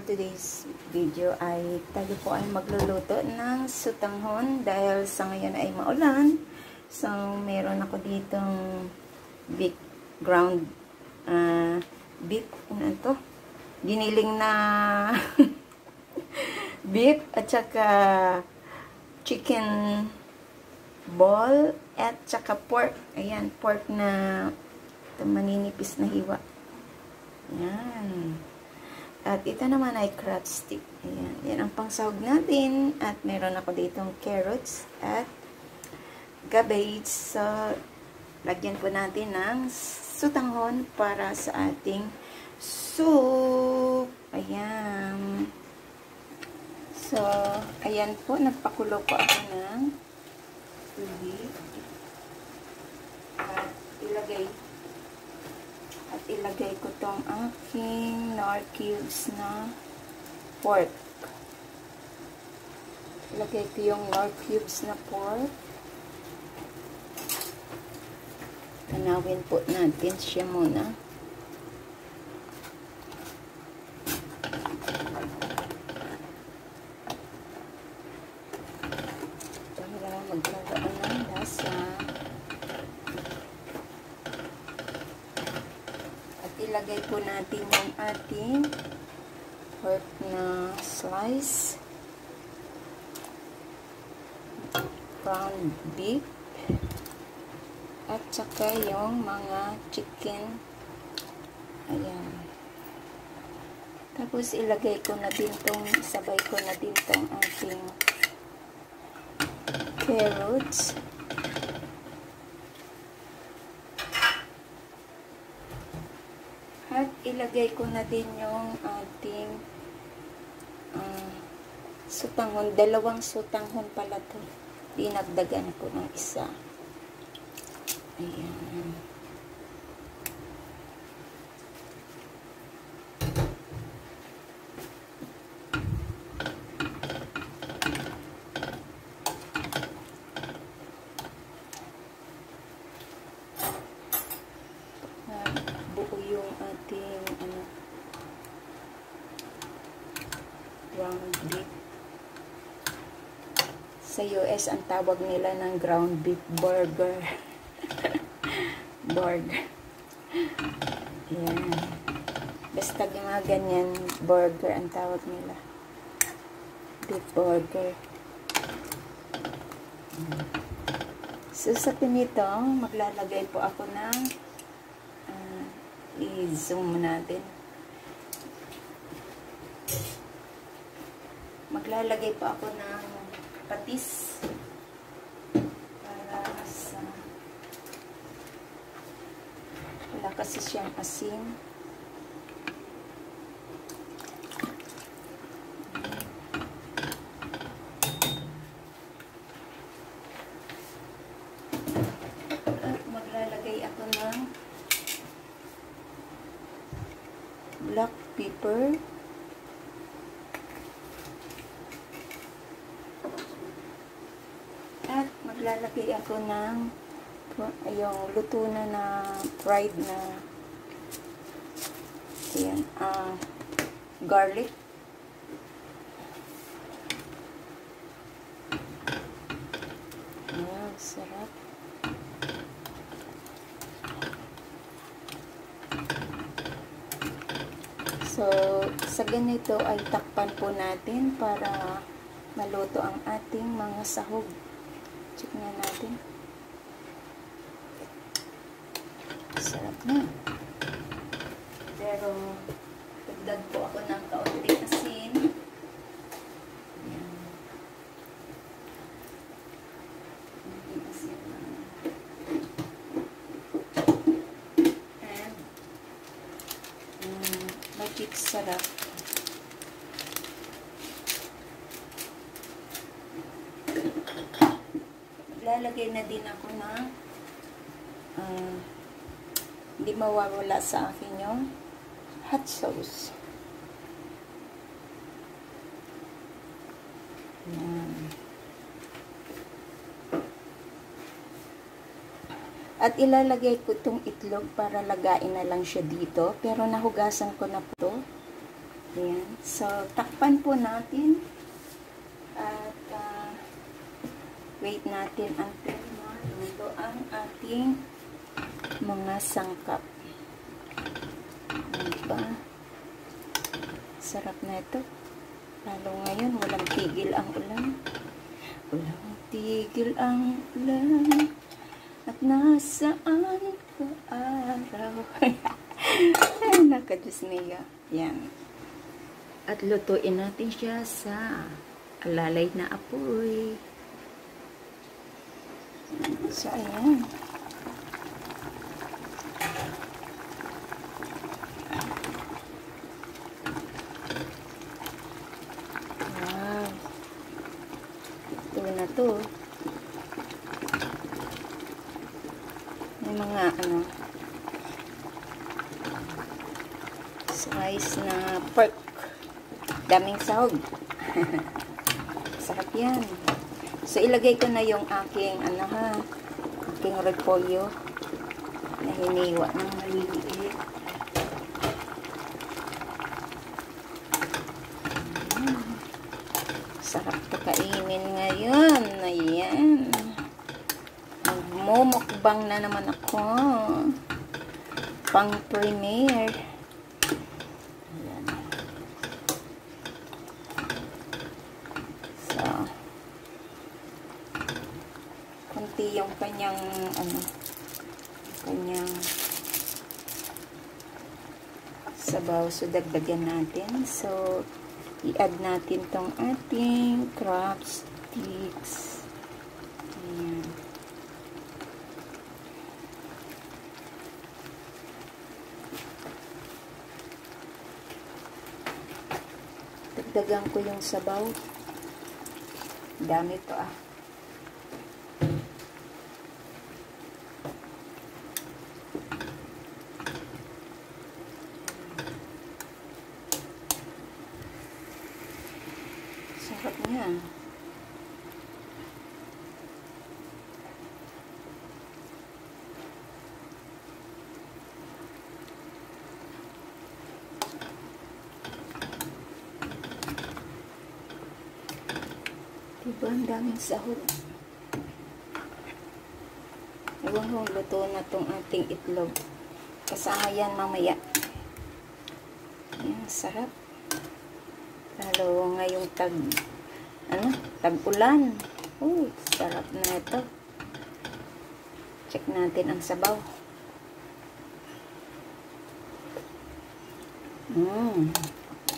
today's video ay tayo po ay magluluto ng sutanghon dahil sa ngayon ay maulan. So, meron ako ditong big ground beef, ano to? Giniling na beef at saka chicken ball at saka pork. Ayan, pork na maninipis na hiwa. Ayan. At ito naman ay crab stick. Ayan. Yan ang pangsahog natin. At meron ako ditong carrots at cabbage. So, lagyan po natin ng sutanghon para sa ating soup. Ayan. So, ayan po. Nagpakulo po ako ng tubig. At ilagay ko tong aking nor cubes na pork. Ilagay ko yung nor cubes na pork. Tanawin po natin siya muna. Para magkaroon ng lasa. Ilagay po natin yung ating pork na slice, ground beef, at saka yung mga chicken. Ayan. Tapos ilagay ko na din tong, sabay ko na din tong ating carrots. At ilagay ko na din yung ating sutanghon. Dalawang sutanghon pala to. Dinagdagan ko ng isa. Ayan. Buo yung ating ground beef. Sa US ang tawag nila ng ground beef burger. Burger. Ayan. Basta yung mga ganyan burger ang tawag nila. Beef burger. So sa pinito, maglalagay po ako ng i-zoom natin. Maglalagay pa ako ng patis para sa wala kasi siyang asin. At maglalagay ako ng black pepper, at maglalagay ako ng yung luto na fried na ayan, garlic. Ayan, sarap. So, sa ganito ay takpan po natin para maluto ang ating mga sahog. Check na natin. Sarap na. Pero, dagdag po ako ng kaunting asin. Ayan. Kaunting asin na. Magic sarap. Lalagay na din ako ng hindi mawawala sa akin yung hot sauce. Ayan. At ilalagay ko itong itlog para lagain na lang siya dito. Pero nahugasan ko na po ito. Ayan. So, takpan po natin. At, wait natin until maluto ang ating mga sangkap. Diba? Sarap na ito. Lalo ngayon, walang tigil ang ulan. Walang tigil ang ulan. At nasaan ka araw? Ay, naka-Diyos niya. Yan. At lutuin natin siya sa alalay na apoy. So, ayan. Wow. Ito na to. May mga slice na pork. Daming sahog. Sarap yan. So, ilagay ko na yung aking, aking repolyo na hiniwa ng maliliit. Sarap to kainin ngayon. Ayan. Magmumukbang na naman ako. Pang premiere. Konti yung kanyang kanyang sabaw, so dagdagan natin. So i-add natin tong ating crab sticks. Ayan. Dagdagan ko yung sabaw. Dami to Sarap niya. Diba, ang daming sahog. Ewan kung luto na tong ating itlog. Kasama yan mamaya. Ayan, sarap. Lalo ngayong tag-ulan. Sarap na ito. Check natin ang sabaw.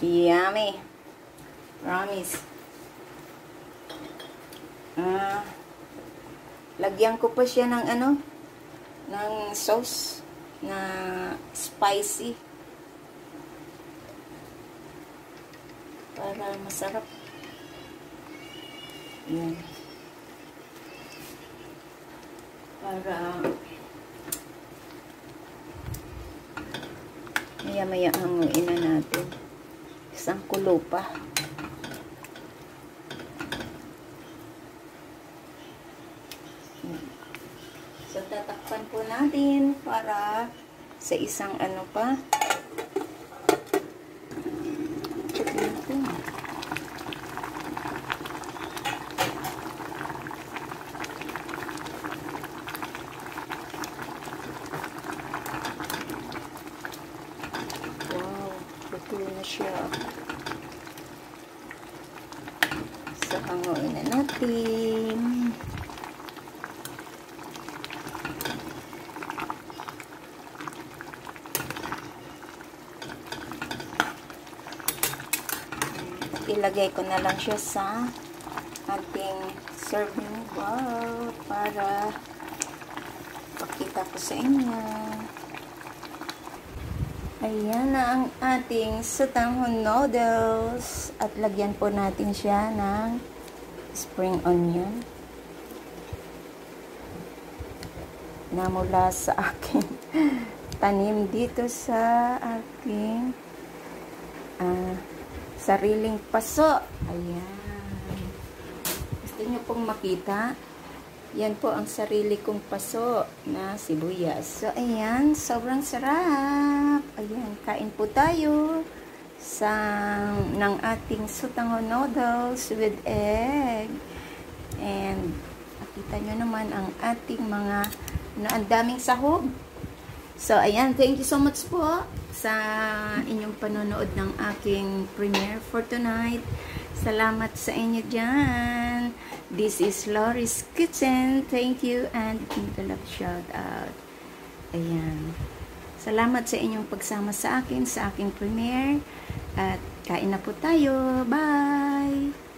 Yummy. Promise. Lagyan ko pa siya ng ng sauce na spicy. Para masarap. Yan. Para maya-maya hanguin na natin. Isang kulo pa. So, tatakpan po natin para sa isang pa. Wow, luto na siya. So, hanguin na natin. Ilagay ko na lang siya sa ating serving bowl para pakita ko sa inyo. Ayan na ang ating sutanghon noodles at lagyan po natin siya ng spring onion na mula sa aking tanim dito sa aking sariling paso. Ayan. Gusto nyo pong makita? Yan po ang sarili kong paso na sibuyas. So, ayan. Sobrang sarap. Ayan. Kain po tayo. ng ating sutanghon noodles with egg. And nakita nyo naman ang ating ang daming sahog. So, ayan, thank you so much po sa inyong panonood ng aking premiere for tonight. Salamat sa inyo dyan. This is Lori's Kitchen. Thank you and love shout out. Ayan. Salamat sa inyong pagsama sa akin, sa aking premiere. At kain na po tayo. Bye!